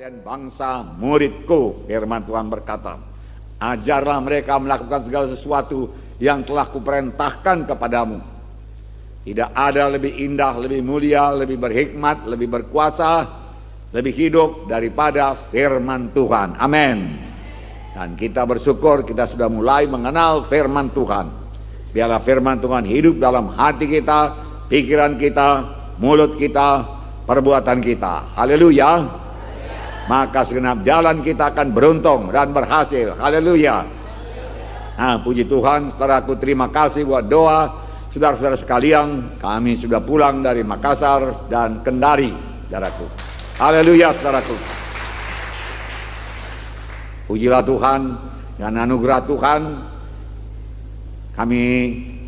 Kalian bangsa muridku, firman Tuhan berkata, ajarlah mereka melakukan segala sesuatu yang telah kuperintahkan kepadamu. Tidak ada lebih indah, lebih mulia, lebih berhikmat, lebih berkuasa, lebih hidup daripada firman Tuhan. Amin. Dan kita bersyukur kita sudah mulai mengenal firman Tuhan. Biarlah firman Tuhan hidup dalam hati kita, pikiran kita, mulut kita, perbuatan kita. Haleluya. Maka segenap jalan kita akan beruntung dan berhasil. Haleluya. Nah, puji Tuhan, saudaraku, terima kasih buat doa saudara-saudara sekalian. Kami sudah pulang dari Makassar dan Kendari, saudaraku. Haleluya, saudaraku. Pujilah Tuhan dan anugerah Tuhan. Kami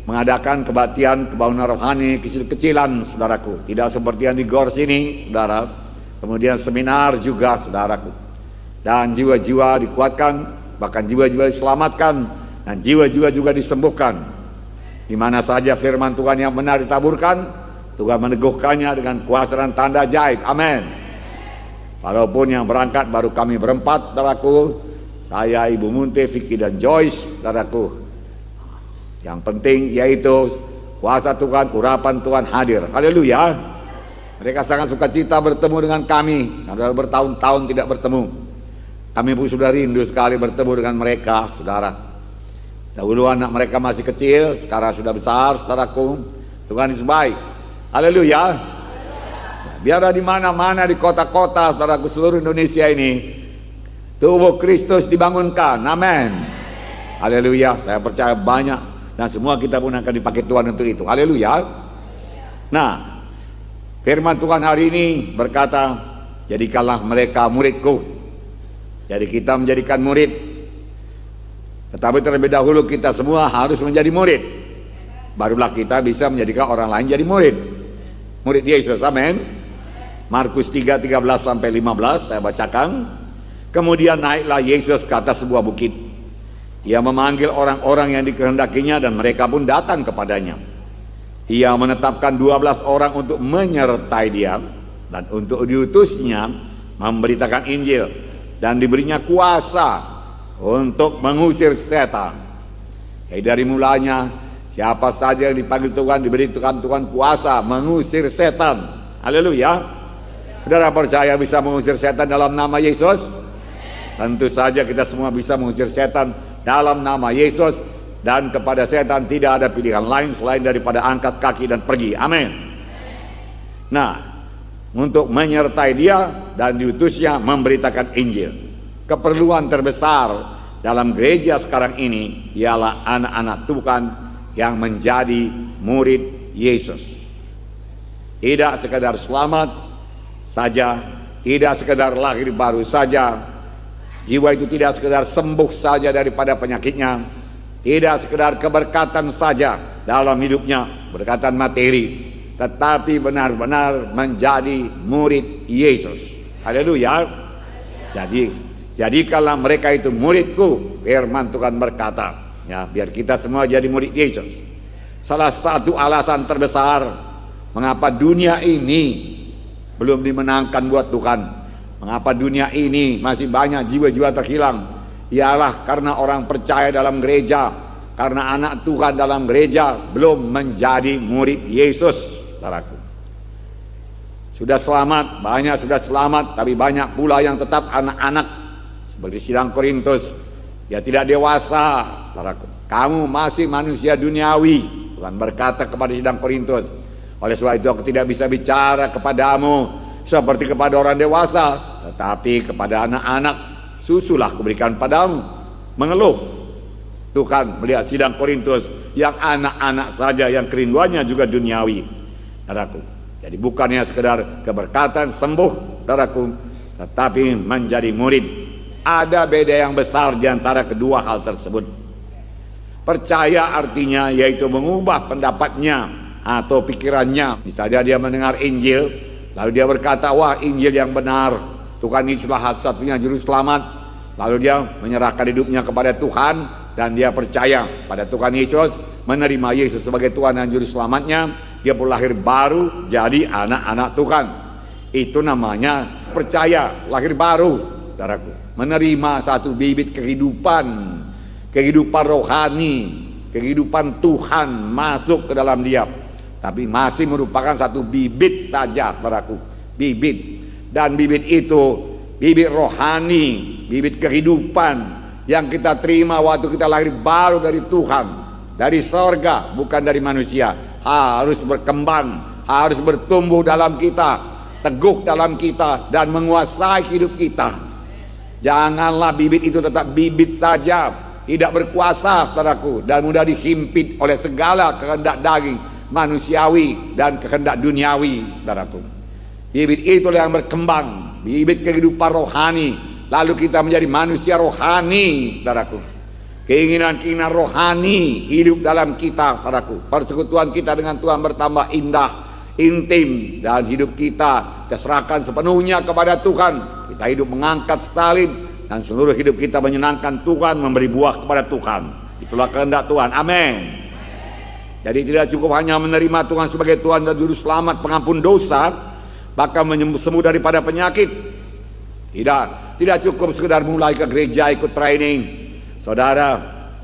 mengadakan kebaktian kebangunan rohani kecil-kecilan, saudaraku. Tidak seperti yang di GOR sini, saudara. Kemudian seminar juga, saudaraku. Dan jiwa-jiwa dikuatkan, bahkan jiwa-jiwa diselamatkan, dan jiwa-jiwa juga disembuhkan. Di mana saja firman Tuhan yang benar ditaburkan, Tuhan meneguhkannya dengan kuasa dan tanda ajaib. Amin. Walaupun yang berangkat baru kami berempat, saudaraku. Saya, Ibu Munte, Vicky, dan Joyce, saudaraku. Yang penting yaitu kuasa Tuhan, urapan Tuhan hadir. Haleluya. Mereka sangat sukacita bertemu dengan kami. Karena bertahun-tahun tidak bertemu. Kami pun sudah rindu sekali bertemu dengan mereka, saudara. Dahulu anak mereka masih kecil, sekarang sudah besar, saudaraku. Tuhan Yesus baik. Haleluya. Biarlah di mana-mana di kota-kota, saudaraku, seluruh Indonesia ini, tubuh Kristus dibangunkan. Amin. Haleluya. Saya percaya banyak dan semua kita pun akan dipakai Tuhan untuk itu. Haleluya. Nah, firman Tuhan hari ini berkata, jadikanlah mereka muridku. Jadi kita menjadikan murid. Tetapi terlebih dahulu kita semua harus menjadi murid. Barulah kita bisa menjadikan orang lain jadi murid. Murid Yesus, amin. Markus 3:13-15 saya bacakan. Kemudian naiklah Yesus ke atas sebuah bukit. Ia memanggil orang-orang yang dikehendakinya dan mereka pun datang kepadanya. Ia menetapkan 12 orang untuk menyertai dia dan untuk diutusnya memberitakan Injil dan diberinya kuasa untuk mengusir setan. Dari mulanya siapa saja yang dipanggil Tuhan diberi Tuhan kuasa mengusir setan. Haleluya. Saudara percaya bisa mengusir setan dalam nama Yesus? Tentu saja kita semua bisa mengusir setan dalam nama Yesus. Dan kepada setan tidak ada pilihan lain selain daripada angkat kaki dan pergi. Amin. Nah, untuk menyertai dia dan diutusnya memberitakan Injil. Keperluan terbesar dalam gereja sekarang ini ialah anak-anak Tuhan yang menjadi murid Yesus. Tidak sekedar selamat saja, tidak sekedar lahir baru saja. Jiwa itu tidak sekedar sembuh saja daripada penyakitnya. Tidak sekedar keberkatan saja dalam hidupnya, berkatan materi, tetapi benar-benar menjadi murid Yesus. Haleluya. Jadikanlah mereka itu muridku, firman Tuhan berkata. Ya, biar kita semua jadi murid Yesus. Salah satu alasan terbesar mengapa dunia ini belum dimenangkan buat Tuhan, mengapa dunia ini masih banyak jiwa-jiwa terhilang, ialah karena orang percaya dalam gereja, karena anak Tuhan dalam gereja belum menjadi murid Yesus, saudaraku. Sudah selamat, banyak sudah selamat, tapi banyak pula yang tetap anak-anak. Seperti sidang Korintus, ya tidak dewasa, saudaraku. Kamu masih manusia duniawi. Tuhan berkata kepada sidang Korintus, oleh sebab itu aku tidak bisa bicara kepadamu seperti kepada orang dewasa, tetapi kepada anak-anak susulah kuberikan padamu. Mengeluh. Tuhan melihat sidang Korintus yang anak-anak saja, yang kerinduannya juga duniawi, saudaraku. Jadi bukannya sekedar keberkatan sembuh, saudaraku, tetapi menjadi murid. Ada beda yang besar di antara kedua hal tersebut. Percaya artinya yaitu mengubah pendapatnya atau pikirannya. Misalnya dia mendengar Injil, lalu dia berkata, wah Injil yang benar, Tuhan Yesuslah satu-satunya juru selamat. Lalu dia menyerahkan hidupnya kepada Tuhan dan dia percaya pada Tuhan Yesus, menerima Yesus sebagai Tuhan dan juru selamatnya. Dia pun lahir baru jadi anak-anak Tuhan. Itu namanya percaya, lahir baru, saudaraku, menerima satu bibit kehidupan rohani, kehidupan Tuhan masuk ke dalam dia. Tapi masih merupakan satu bibit saja, saudaraku, bibit. Dan bibit itu bibit rohani, bibit kehidupan yang kita terima waktu kita lahir baru dari Tuhan, dari sorga, bukan dari manusia. Harus berkembang, harus bertumbuh dalam kita, teguh dalam kita, dan menguasai hidup kita. Janganlah bibit itu tetap bibit saja, tidak berkuasa, saudaraku, dan mudah dihimpit oleh segala kehendak daging manusiawi dan kehendak duniawi, saudaraku. Bibit itu yang berkembang, bibit kehidupan rohani, lalu kita menjadi manusia rohani, saudaraku. Keinginan-keinginan rohani hidup dalam kita, saudaraku. Persekutuan kita dengan Tuhan bertambah indah, intim, dan hidup kita diserahkan sepenuhnya kepada Tuhan. Kita hidup mengangkat salib, dan seluruh hidup kita menyenangkan Tuhan, memberi buah kepada Tuhan. Itulah kehendak Tuhan. Amin. Jadi tidak cukup hanya menerima Tuhan sebagai Tuhan dan Juru Selamat, pengampun dosa, bahkan sembuh daripada penyakit. Tidak cukup sekedar mulai ke gereja ikut training. Saudara,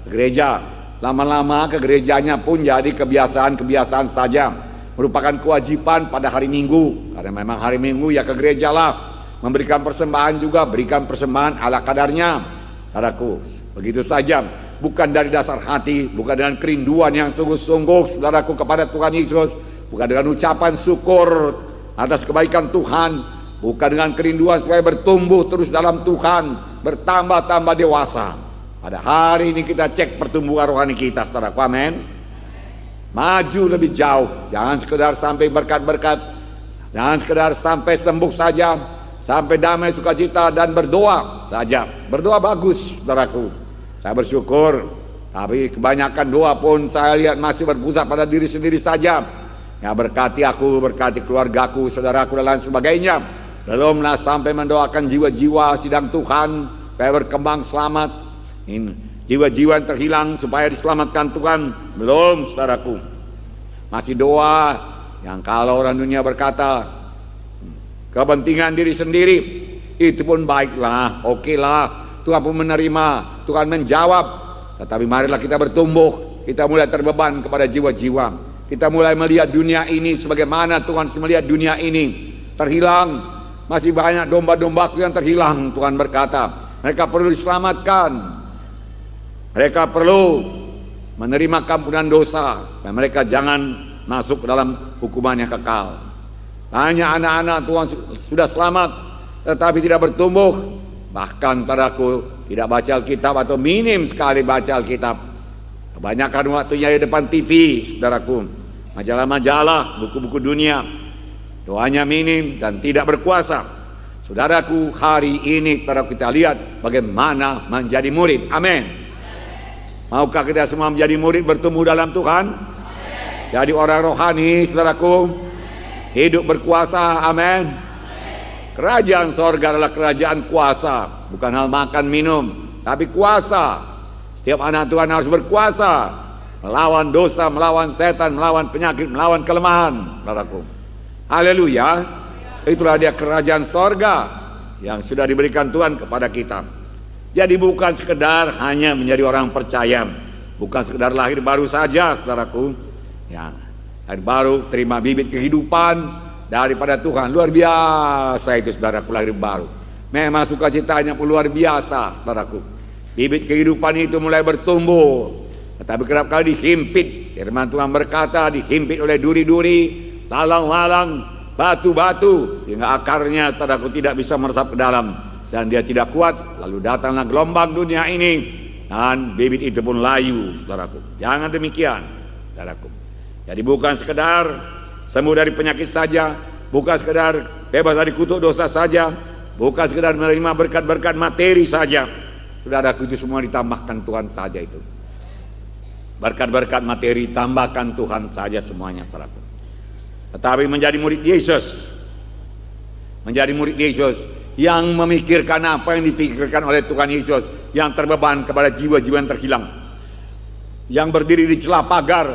gereja, lama-lama ke gerejanya pun jadi kebiasaan-kebiasaan saja, merupakan kewajiban pada hari Minggu. Karena memang hari Minggu ya ke gereja lah. Memberikan persembahan juga, berikan persembahan ala kadarnya, saudaraku. Begitu saja, bukan dari dasar hati, bukan dengan kerinduan yang sungguh-sungguh, saudaraku, kepada Tuhan Yesus, bukan dengan ucapan syukur atas kebaikan Tuhan, bukan dengan kerinduan supaya bertumbuh terus dalam Tuhan, bertambah-tambah dewasa. Pada hari ini kita cek pertumbuhan rohani kita, saudaraku. Amin. Maju lebih jauh, jangan sekedar sampai berkat-berkat, jangan sekedar sampai sembuh saja, sampai damai, sukacita, dan berdoa saja. Berdoa bagus, saudaraku, saya bersyukur. Tapi kebanyakan doa pun saya lihat masih berpusat pada diri sendiri saja. Ya, berkati aku, berkati keluargaku, saudaraku, dan lain sebagainya. Belumlah sampai mendoakan jiwa-jiwa sidang Tuhan supaya berkembang selamat. Jiwa-jiwa yang terhilang supaya diselamatkan Tuhan. Belum, saudaraku. Masih doa yang kalau orang dunia berkata kepentingan diri sendiri, itu pun baiklah, okelah, Tuhan pun menerima, Tuhan menjawab. Tetapi marilah kita bertumbuh, kita mulai terbeban kepada jiwa-jiwa. Kita mulai melihat dunia ini sebagaimana Tuhan melihat dunia ini. Terhilang, masih banyak domba-dombaku yang terhilang, Tuhan berkata. Mereka perlu diselamatkan. Mereka perlu menerima kampunan dosa, supaya mereka jangan masuk ke dalam hukuman yang kekal. Banyak anak-anak Tuhan sudah selamat, tetapi tidak bertumbuh. Bahkan saudaraku, tidak baca Alkitab atau minim sekali baca Alkitab. Kebanyakan waktunya di depan TV, saudaraku. Majalah-majalah, buku-buku dunia. Doanya minim dan tidak berkuasa. Saudaraku, hari ini kita lihat bagaimana menjadi murid. Amin. Maukah kita semua menjadi murid, bertumbuh dalam Tuhan? Amen. Jadi orang rohani, saudaraku. Amen. Hidup berkuasa. Amin. Kerajaan sorga adalah kerajaan kuasa, bukan hal makan minum, tapi kuasa. Setiap anak Tuhan harus berkuasa, melawan dosa, melawan setan, melawan penyakit, melawan kelemahan, saudaraku. Haleluya. Itulah dia kerajaan sorga yang sudah diberikan Tuhan kepada kita. Jadi bukan sekedar hanya menjadi orang percaya, bukan sekedar lahir baru saja, saudaraku. Ya, lahir baru, terima bibit kehidupan daripada Tuhan. Luar biasa itu, saudaraku, lahir baru. Memang sukacitanya pun luar biasa, saudaraku. Bibit kehidupan itu mulai bertumbuh, tetapi kerap kali dihimpit. Firman Tuhan berkata dihimpit oleh duri-duri, lalang-lalang, batu-batu, sehingga akarnya, saudaraku, tidak bisa meresap ke dalam. Dan dia tidak kuat, lalu datanglah gelombang dunia ini, dan bibit itu pun layu, saudaraku. Jangan demikian, saudaraku. Jadi bukan sekedar sembuh dari penyakit saja, bukan sekedar bebas dari kutuk dosa saja, bukan sekedar menerima berkat-berkat materi saja. Saudaraku, itu semua ditambahkan Tuhan saja itu. Berkat-berkat materi tambahkan Tuhan saja semuanya, saudaraku. Tetapi menjadi murid Yesus, menjadi murid Yesus yang memikirkan apa yang dipikirkan oleh Tuhan Yesus, yang terbeban kepada jiwa-jiwa yang terhilang, yang berdiri di celah pagar,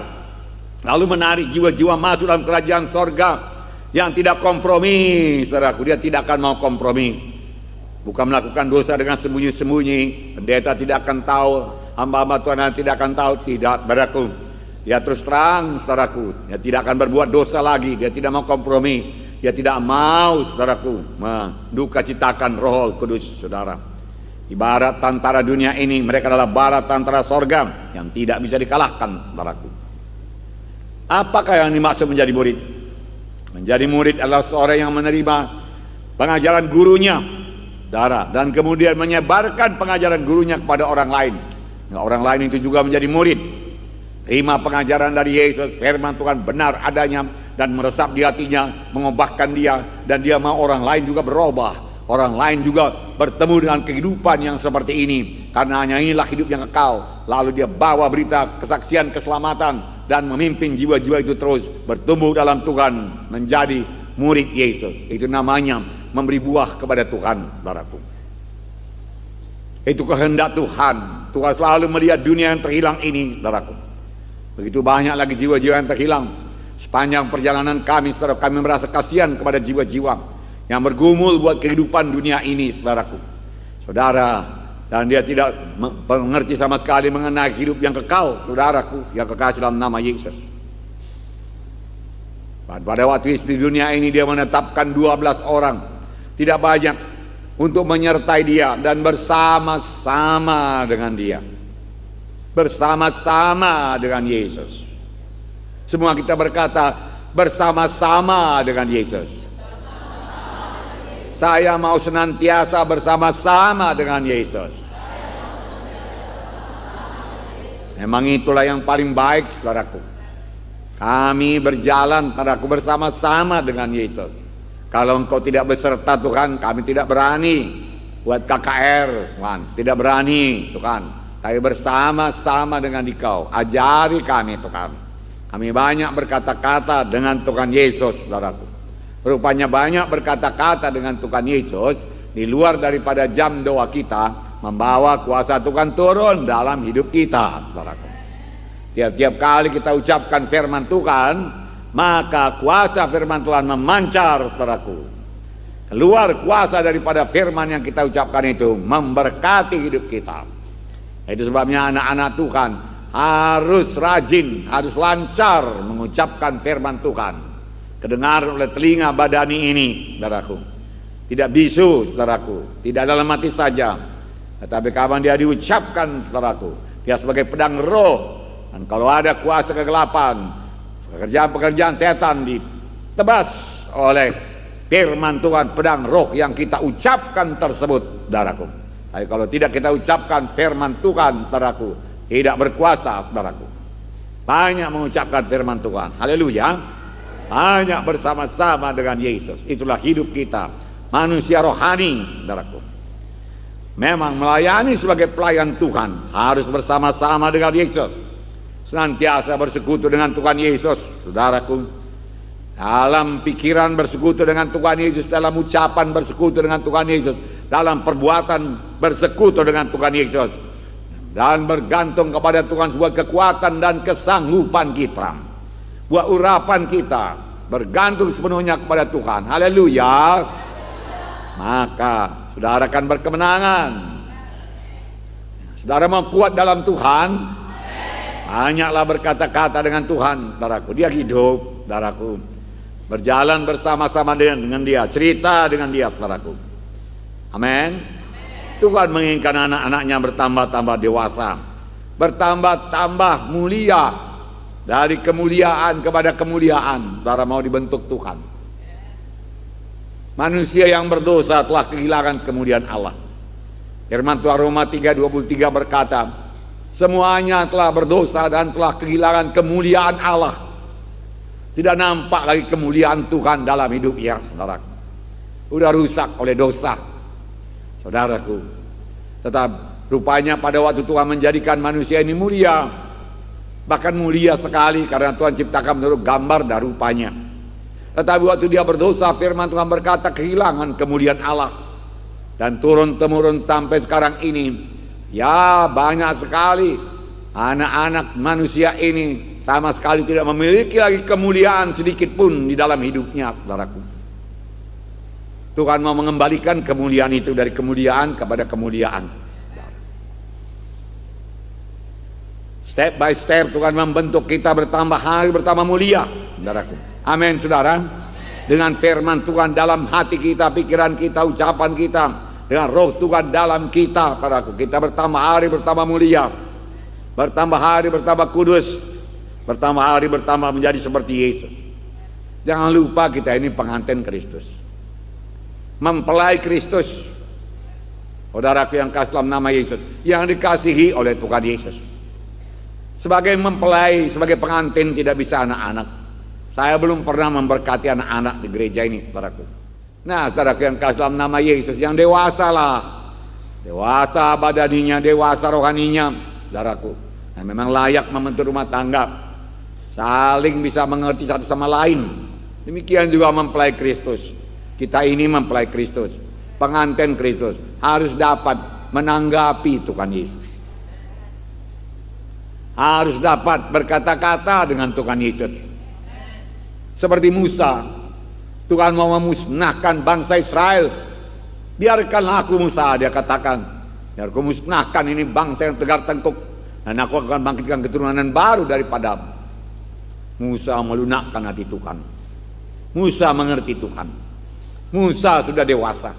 lalu menarik jiwa-jiwa masuk dalam kerajaan sorga, yang tidak kompromi, saudaraku. Dia tidak akan mau kompromi. Bukan melakukan dosa dengan sembunyi-sembunyi. Pendeta tidak akan tahu, hamba-hamba Tuhan tidak akan tahu. Tidak, saudaraku. Dia terus terang, saudaraku. Dia tidak akan berbuat dosa lagi. Dia tidak mau kompromi. Dia tidak mau, saudaraku, menduka citakan Roh Kudus, saudara. Ibarat tentara dunia ini, mereka adalah bala tentara sorga yang tidak bisa dikalahkan, saudaraku. Apakah yang dimaksud menjadi murid? Menjadi murid adalah seorang yang menerima pengajaran gurunya, saudara, dan kemudian menyebarkan pengajaran gurunya kepada orang lain. Nah, orang lain itu juga menjadi murid. Terima pengajaran dari Yesus, firman Tuhan benar adanya dan meresap di hatinya, mengubahkan dia, dan dia mau orang lain juga berubah. Orang lain juga bertemu dengan kehidupan yang seperti ini, karena hanya inilah hidup yang kekal. Lalu dia bawa berita kesaksian keselamatan dan memimpin jiwa-jiwa itu terus bertumbuh dalam Tuhan, menjadi murid Yesus. Itu namanya memberi buah kepada Tuhan, saudaraku. Itu kehendak Tuhan. Tuhan selalu melihat dunia yang terhilang ini, saudaraku. Begitu banyak lagi jiwa-jiwa yang terhilang. Sepanjang perjalanan kami, saudara, kami merasa kasihan kepada jiwa-jiwa yang bergumul buat kehidupan dunia ini, saudaraku. Saudara, dan dia tidak mengerti sama sekali mengenai hidup yang kekal, saudaraku, yang kekasih dalam nama Yesus. Pada waktu di dunia ini dia menetapkan 12 orang, tidak banyak, untuk menyertai dia dan bersama-sama dengan dia. Bersama-sama dengan Yesus. Semua kita berkata bersama-sama dengan Yesus. Saya mau senantiasa bersama-sama dengan Yesus. Memang itulah yang paling baik, saudaraku. Kami berjalan, saudaraku, bersama-sama dengan Yesus. Kalau engkau tidak beserta Tuhan, kami tidak berani buat KKR, Tuhan. Tidak berani, Tuhan. Tapi bersama-sama dengan Engkau. Ajari kami, Tuhan. Kami banyak berkata-kata dengan Tuhan Yesus, saudaraku. Rupanya banyak berkata-kata dengan Tuhan Yesus di luar daripada jam doa kita, membawa kuasa Tuhan turun dalam hidup kita, saudaraku. Tiap-tiap kali kita ucapkan firman Tuhan, maka kuasa firman Tuhan memancar, saudaraku. Keluar kuasa daripada firman yang kita ucapkan itu, memberkati hidup kita. Itu sebabnya anak-anak Tuhan harus rajin, harus lancar mengucapkan firman Tuhan. Kedengar oleh telinga badani ini, saudaraku. Tidak bisu, saudaraku. Tidak dalam hati saja, tetapi kapan dia diucapkan, saudaraku, dia sebagai pedang roh. Dan kalau ada kuasa kegelapan, pekerjaan-pekerjaan setan ditebas oleh firman Tuhan, pedang roh yang kita ucapkan tersebut, saudaraku. Tapi kalau tidak kita ucapkan firman Tuhan, saudaraku, tidak berkuasa, saudaraku. Banyak mengucapkan firman Tuhan, haleluya. Banyak bersama-sama dengan Yesus. Itulah hidup kita, manusia rohani, saudaraku. Memang melayani sebagai pelayan Tuhan harus bersama-sama dengan Yesus. Senantiasa bersekutu dengan Tuhan Yesus, saudaraku. Dalam pikiran bersekutu dengan Tuhan Yesus, dalam ucapan bersekutu dengan Tuhan Yesus, dalam perbuatan bersekutu dengan Tuhan Yesus, dan bergantung kepada Tuhan sebuah kekuatan dan kesanggupan kita. Buat urapan kita bergantung sepenuhnya kepada Tuhan, haleluya. Maka saudara akan berkemenangan. Saudara mau kuat dalam Tuhan, banyaklah berkata-kata dengan Tuhan, saudaraku. Dia hidup, saudaraku. Berjalan bersama-sama dengan dia, cerita dengan dia, saudaraku. Amin. Tuhan menginginkan anak-anaknya bertambah-tambah dewasa, bertambah-tambah mulia. Dari kemuliaan kepada kemuliaan, saudara mau dibentuk Tuhan. Manusia yang berdosa telah kehilangan kemuliaan Allah. Firman Tuhan Roma 3:23 berkata, semuanya telah berdosa dan telah kehilangan kemuliaan Allah. Tidak nampak lagi kemuliaan Tuhan dalam hidupnya, saudara. Udah rusak oleh dosa, saudaraku. Tetap rupanya pada waktu Tuhan menjadikan manusia ini mulia, bahkan mulia sekali karena Tuhan ciptakan menurut gambar dan rupanya. Tetapi waktu dia berdosa, firman Tuhan berkata kehilangan kemuliaan Allah. Dan turun-temurun sampai sekarang ini, ya banyak sekali anak-anak manusia ini sama sekali tidak memiliki lagi kemuliaan sedikit pun di dalam hidupnya, saudaraku. Tuhan mau mengembalikan kemuliaan itu dari kemuliaan kepada kemuliaan. Step by step Tuhan membentuk kita bertambah hari bertambah mulia, saudaraku. Amin, saudara. Dengan firman Tuhan dalam hati kita, pikiran kita, ucapan kita, dengan roh Tuhan dalam kita, saudaraku, kita bertambah hari bertambah mulia, bertambah hari bertambah kudus, bertambah hari bertambah menjadi seperti Yesus. Jangan lupa kita ini pengantin Kristus, mempelai Kristus, saudaraku yang kasih dalam nama Yesus, yang dikasihi oleh Tuhan Yesus. Sebagai mempelai, sebagai pengantin tidak bisa anak-anak. Saya belum pernah memberkati anak-anak di gereja ini, saudaraku. Nah, saudaraku yang kasih dalam nama Yesus, yang dewasa lah, dewasa badaninya, dewasa rohaninya, saudaraku. Nah, memang layak membentuk rumah tangga, saling bisa mengerti satu sama lain. Demikian juga mempelai Kristus. Kita ini mempelai Kristus, pengantin Kristus, harus dapat menanggapi Tuhan Yesus, harus dapat berkata-kata dengan Tuhan Yesus. Seperti Musa, Tuhan mau memusnahkan bangsa Israel. Biarkanlah aku Musa, dia katakan, biar aku musnahkan ini bangsa yang tegar tengkuk, dan aku akan bangkitkan keturunan baru daripadamu. Musa melunakkan hati Tuhan. Musa mengerti Tuhan. Musa sudah dewasa.